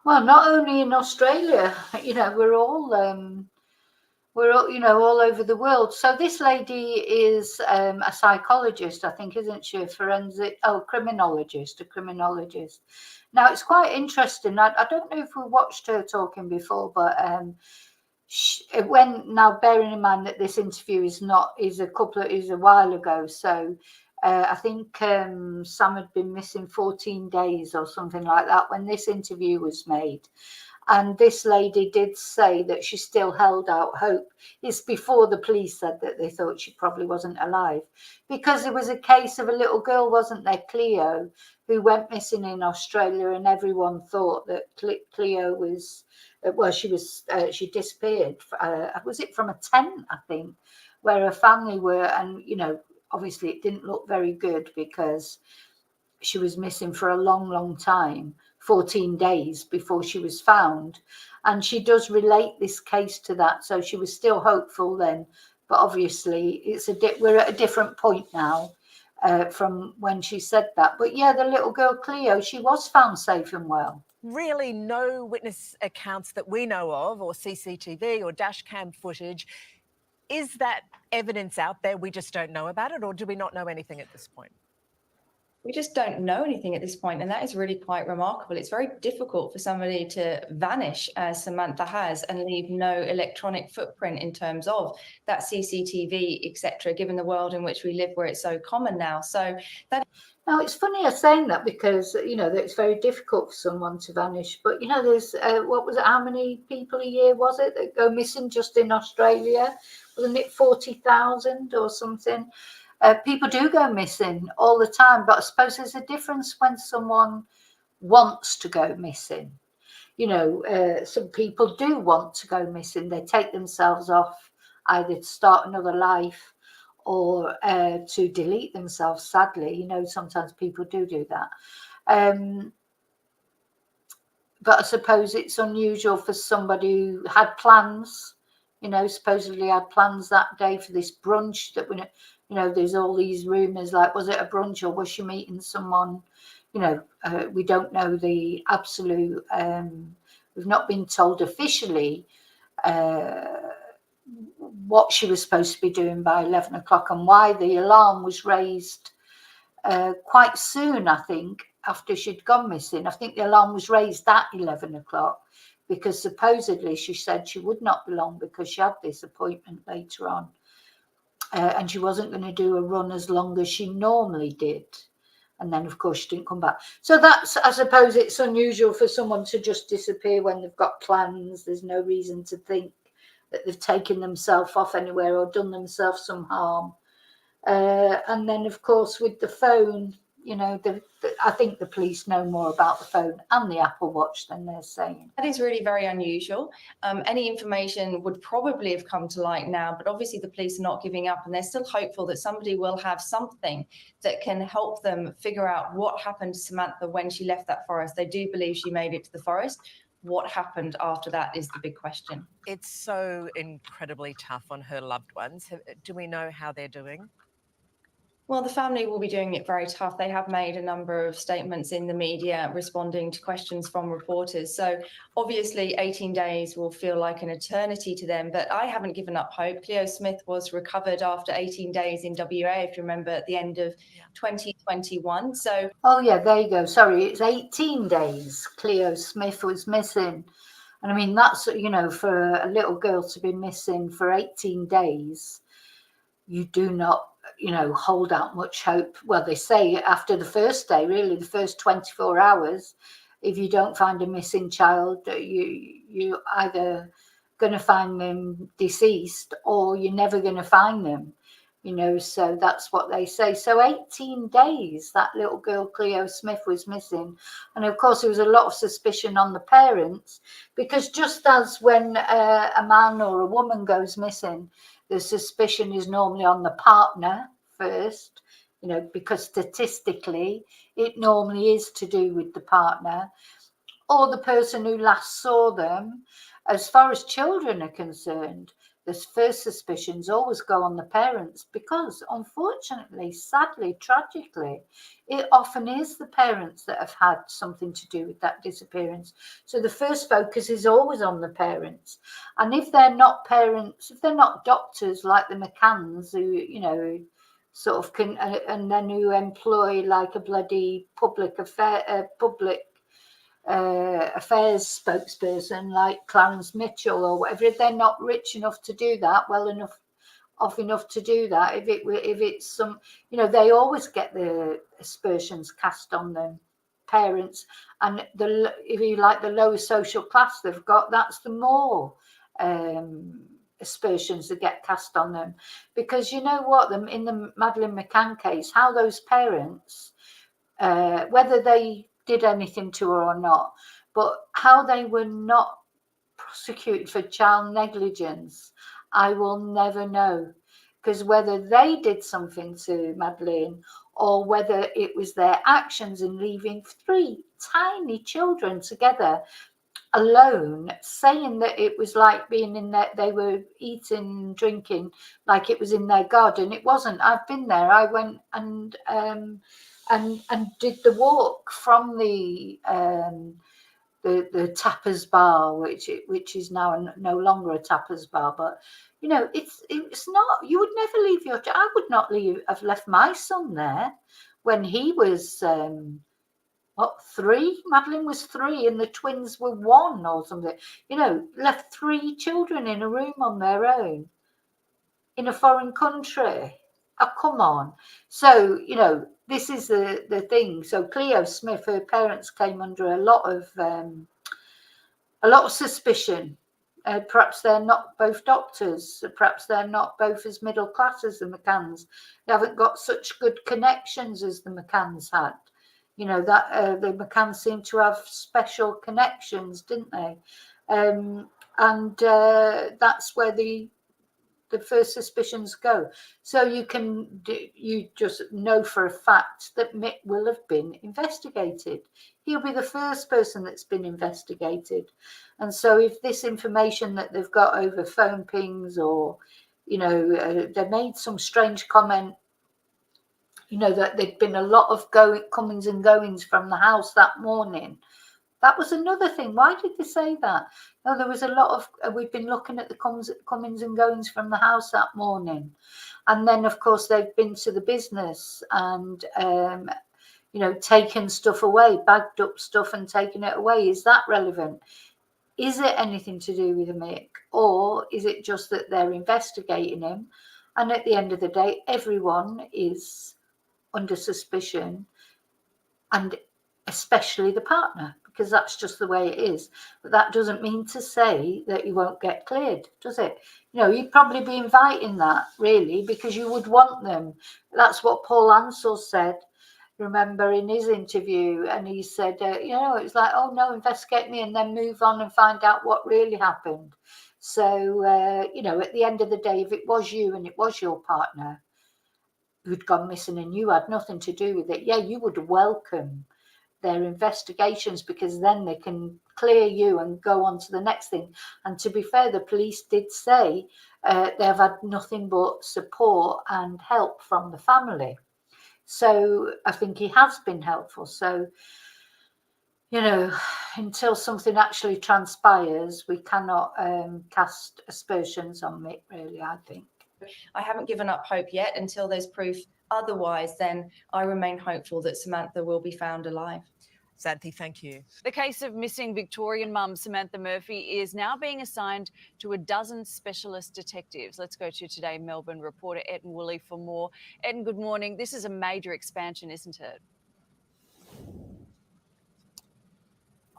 Speaker 1: Well, not only in Australia, we're all all over the world. So this lady is a psychologist, I think, isn't she? A criminologist, a criminologist. Now, it's quite interesting. I don't know if we watched her talking before, but now bearing in mind that this interview is a while ago, so I think Sam had been missing 14 days or something like that when this interview was made. And this lady did say that she still held out hope. It's before the police said that they thought she probably wasn't alive, because there was a case of a little girl, wasn't there, Cleo, who went missing in Australia, and everyone thought that Cleo was, she disappeared. Was it from a tent, I think, where her family were? And, obviously it didn't look very good because she was missing for a long, long time. 14 days before she was found, and she does relate this case to that, so she was still hopeful then, but obviously we're at a different point now from when she said that. But yeah, the little girl Cleo, she was found safe and well.
Speaker 8: Really no witness accounts that we know of, or CCTV or dash cam footage. Is that evidence out there, we just don't know about it, or do we not know anything at this point?
Speaker 9: We just don't know anything at this point, and that is really quite remarkable. It's very difficult for somebody to vanish, as Samantha has, and leave no electronic footprint in terms of that CCTV, etc., given the world in which we live, where it's so common now. So that...
Speaker 1: Now, it's funny you're saying that because, that it's very difficult for someone to vanish. But, there's, how many people a year was it that go missing just in Australia? Wasn't it 40,000 or something? People do go missing all the time, but I suppose there's a difference when someone wants to go missing. Some people do want to go missing. They take themselves off either to start another life or to delete themselves, sadly. Sometimes people do that. But I suppose it's unusual for somebody who had plans, supposedly had plans that day for this brunch that there's all these rumours, like, was it a brunch or was she meeting someone? We don't know the absolute, we've not been told officially what she was supposed to be doing by 11 o'clock and why the alarm was raised quite soon, I think, after she'd gone missing. I think the alarm was raised at 11 o'clock because supposedly she said she would not be long because she had this appointment later on. And she wasn't going to do a run as long as she normally did. And then, of course, she didn't come back. So I suppose it's unusual for someone to just disappear when they've got plans. There's no reason to think that they've taken themselves off anywhere or done themselves some harm. And then, of course, with the phone, I think the police know more about the phone and the Apple Watch than they're saying.
Speaker 9: That is really very unusual. Any information would probably have come to light now, but obviously the police are not giving up, and they're still hopeful that somebody will have something that can help them figure out what happened to Samantha when she left that forest. They do believe she made it to the forest. What happened after that is the big question.
Speaker 8: It's so incredibly tough on her loved ones. Do we know how they're doing?
Speaker 9: Well, the family will be doing it very tough. They have made a number of statements in the media responding to questions from reporters. So obviously 18 days will feel like an eternity to them, but I haven't given up hope. Cleo Smith was recovered after 18 days in WA, if you remember, at the end of 2021. So,
Speaker 1: oh yeah, there you go. Sorry, it's 18 days Cleo Smith was missing. And I mean, that's, you know, for a little girl to be missing for 18 days, you do not, you know, hold out much hope. Well, they say after the first day, really, the first 24 hours, if you don't find a missing child, you either going to find them deceased or you're never going to find them, you know. So that's what they say. So 18 days that little girl Cleo Smith was missing. And of course there was a lot of suspicion on the parents, because just as when a man or a woman goes missing, the suspicion is normally on the partner first, you know, because statistically it normally is to do with the partner or the person who last saw them. As far as children are concerned, the first suspicions always go on the parents, because unfortunately, sadly, tragically, it often is the parents that have had something to do with that disappearance. So the first focus is always on the parents. And if they're not parents, if they're not doctors like the McCanns, who, you know, sort of can, and then who employ like a bloody public affairs spokesperson like Clarence Mitchell or whatever, if they're not rich enough to do that, well enough to do that, if it's some, you know, they always get the aspersions cast on them, parents. And if you like, the lower social class they've got, that's the more aspersions that get cast on them. Because you know what, in the Madeleine McCann case, how those parents, whether they did anything to her or not, but how they were not prosecuted for child negligence, I will never know. Because whether they did something to Madeleine or whether it was their actions in leaving 3 tiny children together alone, saying that it was like being in there, they were eating, drinking like it was in their garden. It wasn't. I've been there. I went and did the walk from the tappers bar, which is now no longer a tappers bar. But you know, it's not. You would never leave your. I would not have left my son there when he was 3. Madeleine was 3 and the twins were 1 or something. You know, left 3 children in a room on their own in a foreign country. Oh, come on. So, you know, this is the thing. So Cleo Smith, her parents came under a lot of suspicion. Perhaps they're not both doctors. Perhaps they're not both as middle class as the McCanns. They haven't got such good connections as the McCanns had. You know, that the McCanns seemed to have special connections, didn't they? And that's where the first suspicions go. So you just know for a fact that Mick will have been investigated. He'll be the first person that's been investigated. And so if this information that they've got over phone pings, or, you know, they made some strange comment, you know, that there'd been a lot of comings and goings from the house that morning. That was another thing. Why did they say that? No, there was a lot of, we've been looking at the comings and goings from the house that morning. And then, of course, they've been to the business and, you know, taken stuff away, bagged up stuff and taken it away. Is that relevant? Is it anything to do with Mick? Or is it just that they're investigating him? And at the end of the day, everyone is under suspicion, and especially the partner, because that's just the way it is. But that doesn't mean to say that you won't get cleared, does it? You know, you'd probably be inviting that, really, because you would want them. That's what Paul Ansell said, remember, in his interview. And he said, you know, it's like, oh no, investigate me and then move on and find out what really happened. So, you know, at the end of the day, if it was you and it was your partner who'd gone missing and you had nothing to do with it, yeah, you would welcome their investigations, because then they can clear you and go on to the next thing. And to be fair, the police did say they've had nothing but support and help from the family. So I think he has been helpful. So, you know, until something actually transpires, we cannot cast aspersions on it, really, I think.
Speaker 9: I haven't given up hope yet. Until there's proof otherwise, then I remain hopeful that Samantha will be found alive.
Speaker 8: Santhi, thank you.
Speaker 10: The case of missing Victorian mum Samantha Murphy is now being assigned to a dozen specialist detectives. Let's go to Today Melbourne reporter Etten Woolley for more. Etten, good morning. This is a major expansion, isn't it?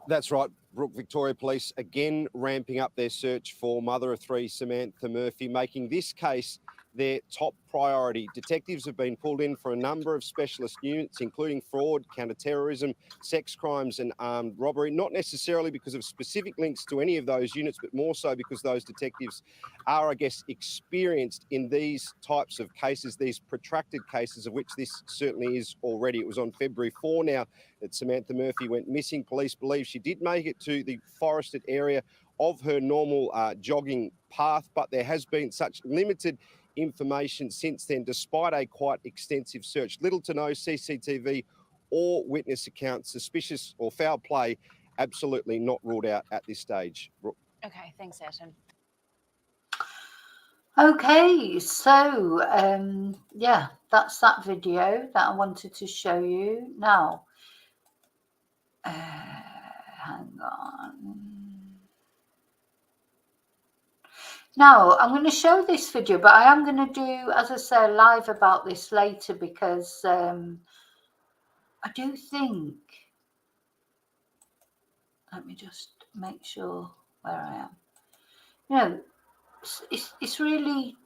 Speaker 11: That's right, Brooke. Victoria Police again ramping up their search for mother of three Samantha Murphy, making this case their top priority. Detectives have been pulled in for a number of specialist units, including fraud, counter-terrorism, sex crimes and armed robbery, not necessarily because of specific links to any of those units, but more so because those detectives are, I guess, experienced in these types of cases, these protracted cases, of which this certainly is already. It was on February 4 now that Samantha Murphy went missing. Police believe she did make it to the forested area of her normal jogging path, but there has been such limited information since then, despite a quite extensive search. Little to no CCTV or witness accounts. Suspicious or foul play absolutely not ruled out at this stage.
Speaker 10: Okay, thanks, Etten.
Speaker 1: Okay, so yeah, that's that video that I wanted to show you. Now, hang on. Now, I'm going to show this video, but I am going to do, as I say, live about this later, because I do think, let me just make sure where I am. You know, it's really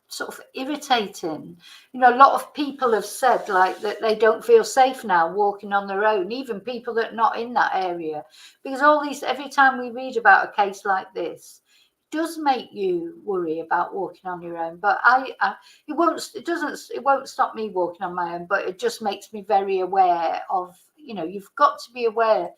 Speaker 1: sort of irritating. You know, a lot of people have said like that they don't feel safe now walking on their own, even people that are not in that area, because all these, every time we read about a case like this, it does make you worry about walking on your own. But it won't stop me walking on my own, but it just makes me very aware of, you know, you've got to be aware.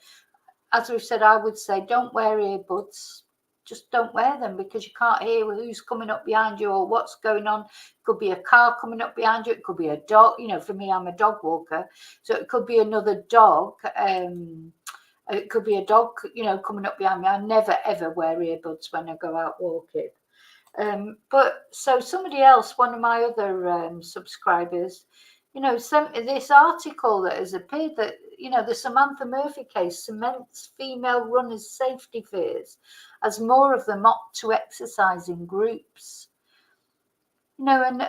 Speaker 1: As we've said, I would say don't wear earbuds. Just don't wear them, because you can't hear who's coming up behind you or what's going on. It could be a car coming up behind you. It could be a dog. You know, for me, I'm a dog walker, so it could be another dog. It could be a dog, you know, coming up behind me. I never ever wear earbuds when I go out walking. But so somebody else, one of my other subscribers, you know, sent me this article that has appeared that, you know, the Samantha Murphy case cements female runners' safety fears as more of them opt to exercise in groups. You know, and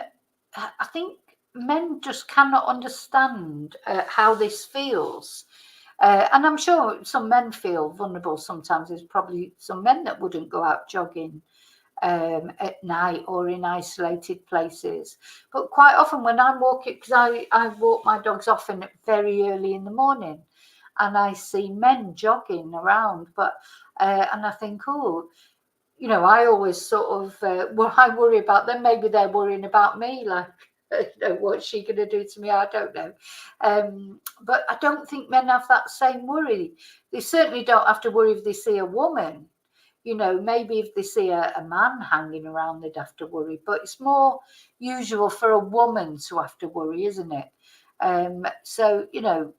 Speaker 1: I think men just cannot understand how this feels. And I'm sure some men feel vulnerable sometimes. There's probably some men that wouldn't go out jogging at night or in isolated places. But quite often when I'm walking, because I walk my dogs often very early in the morning, and I see men jogging around, but and I think, oh, you know, I always sort of, well, I worry about them. Maybe they're worrying about me, like, you know, what's she going to do to me? I don't know. But I don't think men have that same worry. They certainly don't have to worry if they see a woman. You know, maybe if they see a man hanging around, they'd have to worry. But it's more usual for a woman to have to worry, isn't it? So, you know,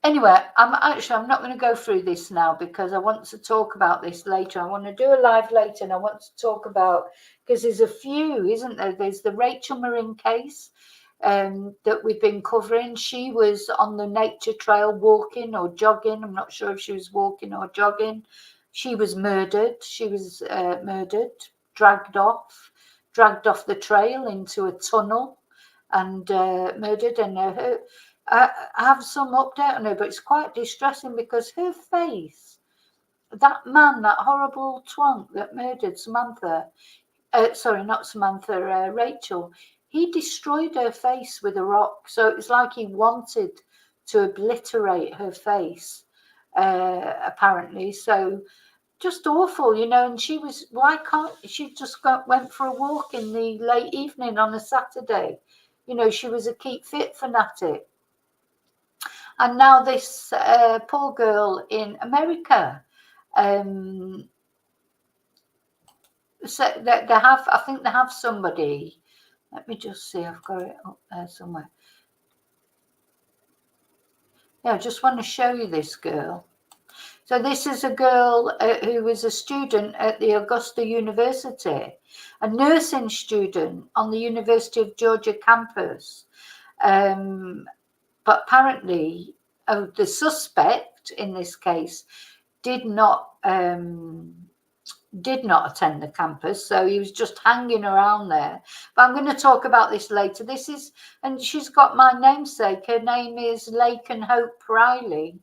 Speaker 1: anyway, I'm not going to go through this now, because I want to talk about this later. I want to do a live later, and I want to talk about, because there's a few, isn't there? There's the Rachel Marin case that we've been covering. She was on the nature trail walking or jogging. I'm not sure if she was walking or jogging. She was murdered. She was murdered, dragged off the trail into a tunnel and murdered. And I have some update on her, but it's quite distressing, because her face, that man, that horrible twonk that murdered Samantha, sorry, not Samantha, Rachel, he destroyed her face with a rock. So it's like he wanted to obliterate her face, apparently. So just awful, you know. And she was, why can't she just went for a walk in the late evening on a Saturday? You know, she was a keep fit fanatic. And now this poor girl in America, so they have, I think they have somebody Let me just see. I've got it up there somewhere. Yeah, I just want to show you this girl. So this is a girl who was a student at the Augusta University, a nursing student on the University of Georgia campus. But apparently, the suspect in this case did not attend the campus, so he was just hanging around there. But I'm going to talk about this later. And she's got my namesake. Her name is Laken Riley.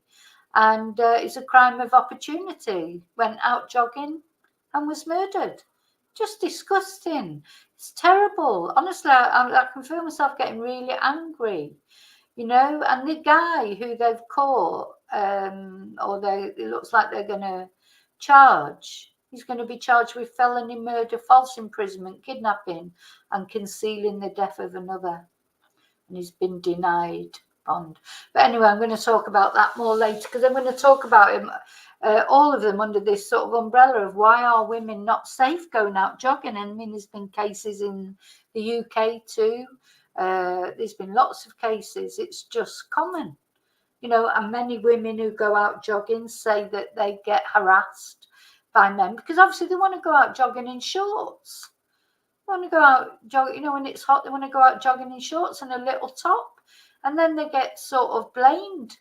Speaker 1: And it's a crime of opportunity. Went out jogging and was murdered. Just disgusting. It's terrible. Honestly, I can feel myself getting really angry, you know. And the guy who they've caught, it looks like they're going to charge. He's going to be charged with felony murder, false imprisonment, kidnapping, and concealing the death of another. And he's been denied bond. But anyway, I'm going to talk about that more later, because I'm going to talk about him, all of them under this sort of umbrella of why are women not safe going out jogging. And I mean, there's been cases in the UK too. There's been lots of cases. It's just common, you know. And many women who go out jogging say that they get harassed by men because obviously they want to go out jogging in shorts. They want to go out jogging, you know, when it's hot, they want to go out jogging in shorts and a little top. And then they get sort of blamed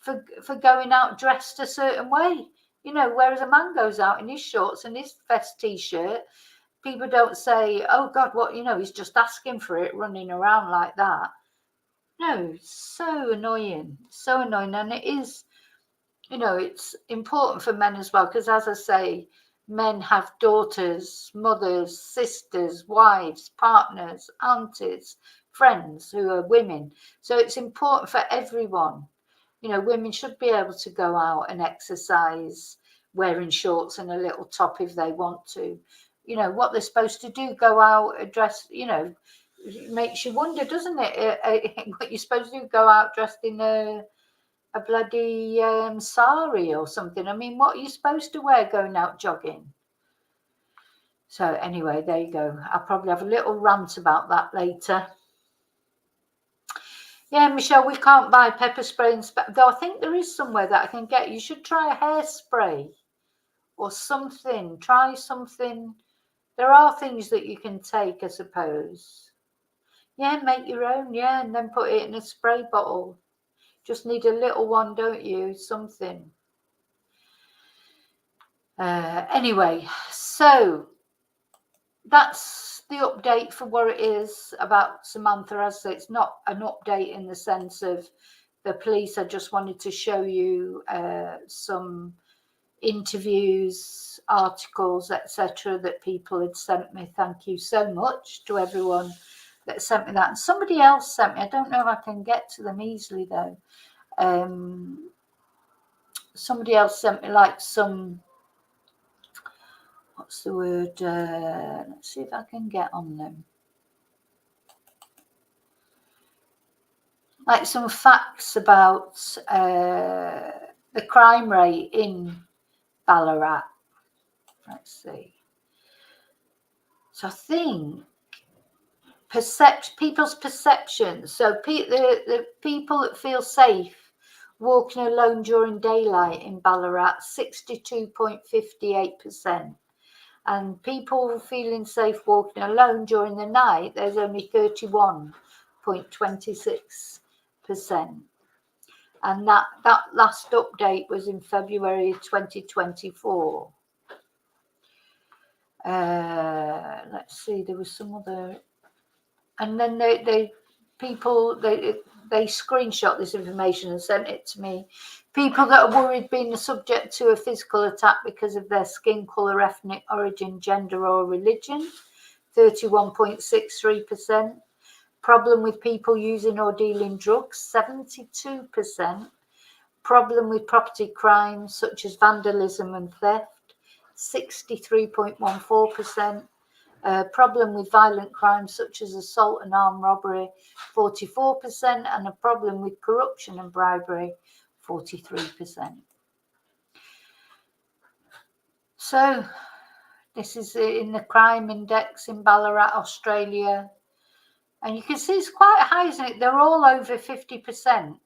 Speaker 1: for going out dressed a certain way, you know, whereas a man goes out in his shorts and his vest t-shirt. People don't say, oh God, what, you know, he's just asking for it, running around like that. No, so annoying. And it is, you know, it's important for men as well, because as I say, men have daughters, mothers, sisters, wives, partners, aunties, friends who are women. So it's important for everyone. You know, women should be able to go out and exercise wearing shorts and a little top if they want to. You know, what they're supposed to do, go out dressed, you know, it makes you wonder, doesn't it? What you're supposed to do, go out dressed in a bloody sari or something. I mean, what are you supposed to wear going out jogging? So anyway, there you go. I'll probably have a little rant about that later. Yeah, Michelle, we can't buy pepper spray, though I think there is somewhere that I can get. You should try a hairspray or something. Try something. There are things that you can take, I suppose. Yeah, make your own, yeah, and then put it in a spray bottle. Just need a little one, don't you? Something. Anyway, so that's the update for what it is about Samantha. As I say, it's not an update in the sense of the police. I just wanted to show you some interviews, articles, etc. that people had sent me. Thank you so much to everyone that sent me that. And somebody else sent me, I don't know if I can get to them easily though. Somebody else sent me like some, what's the word? Let's see if I can get on them. Like some facts about the crime rate in Ballarat. Let's see. So I think people's perceptions. So the people that feel safe walking alone during daylight in Ballarat, 62.58%. And people feeling safe walking alone during the night, there's only 31.26%. And that last update was in February 2024. Let's see, there was some other, and then they screenshot this information and sent it to me. People that are worried being subject to a physical attack because of their skin colour, ethnic origin, gender or religion, 31.63%. Problem with people using or dealing drugs, 72%. Problem with property crimes such as vandalism and theft, 63.14%. Problem with violent crimes such as assault and armed robbery, 44%, and a problem with corruption and bribery, 43%. So this is in the crime index in Ballarat, Australia. And you can see it's quite high, isn't it? They're all over 50%.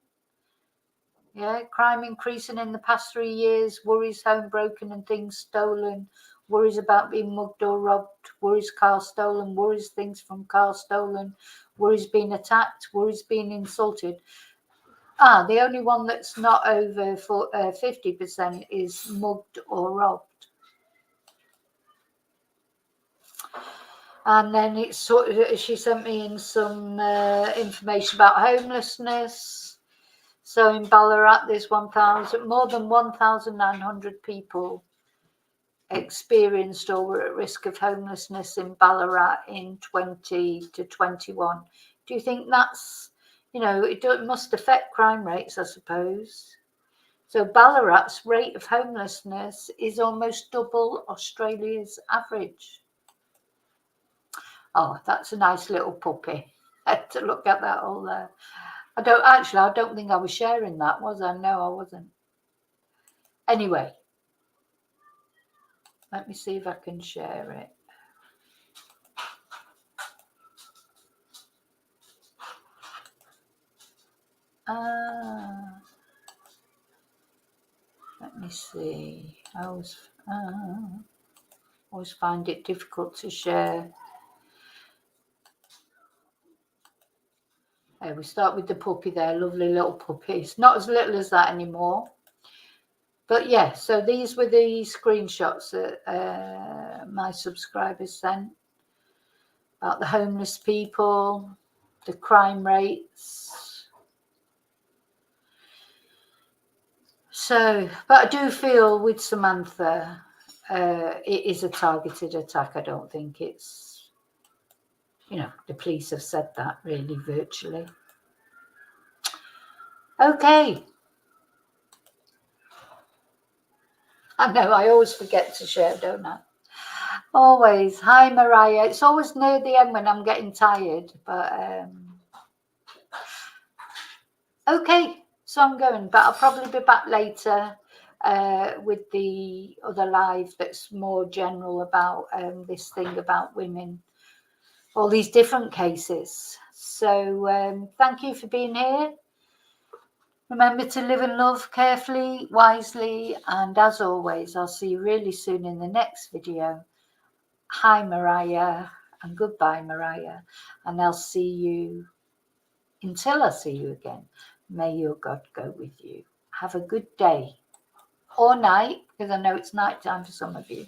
Speaker 1: Yeah, crime increasing in the past 3 years, worries home broken and things stolen, worries about being mugged or robbed, worries car stolen, worries things from car stolen, worries being attacked, worries being insulted. The only one that's not over 50% is mugged or robbed. And then it's sort of, she sent me in some information about homelessness. So in Ballarat, there's more than 1,900 people experienced or were at risk of homelessness in Ballarat in 20 to 21. Do you think that's, it must affect crime rates, I suppose? So Ballarat's rate of homelessness is almost double Australia's average. Oh, that's a nice little puppy. I had to look at that all there. I don't think I was sharing that, was I? No, I wasn't. Anyway, let me see if I can share it. Let me see. I always find it difficult to share. We start with the puppy there, lovely little puppy. It's not as little as that anymore. But yeah, so these were the screenshots that my subscribers sent about the homeless people, the crime rates. So, but I do feel with Samantha, it is a targeted attack. I don't think it's, the police have said that really virtually. Okay. I know, I always forget to share, don't I? Always. Hi, Mariah. It's always near the end when I'm getting tired, but okay, so I'm going, but I'll probably be back later with the other live that's more general about this thing about women, all these different cases. So thank you for being here. Remember to live and love carefully, wisely, and as always, I'll see you really soon in the next video. Hi, Mariah, and goodbye, Mariah, and I'll see you until I see you again. May your God go with you. Have a good day or night, because I know it's night time for some of you.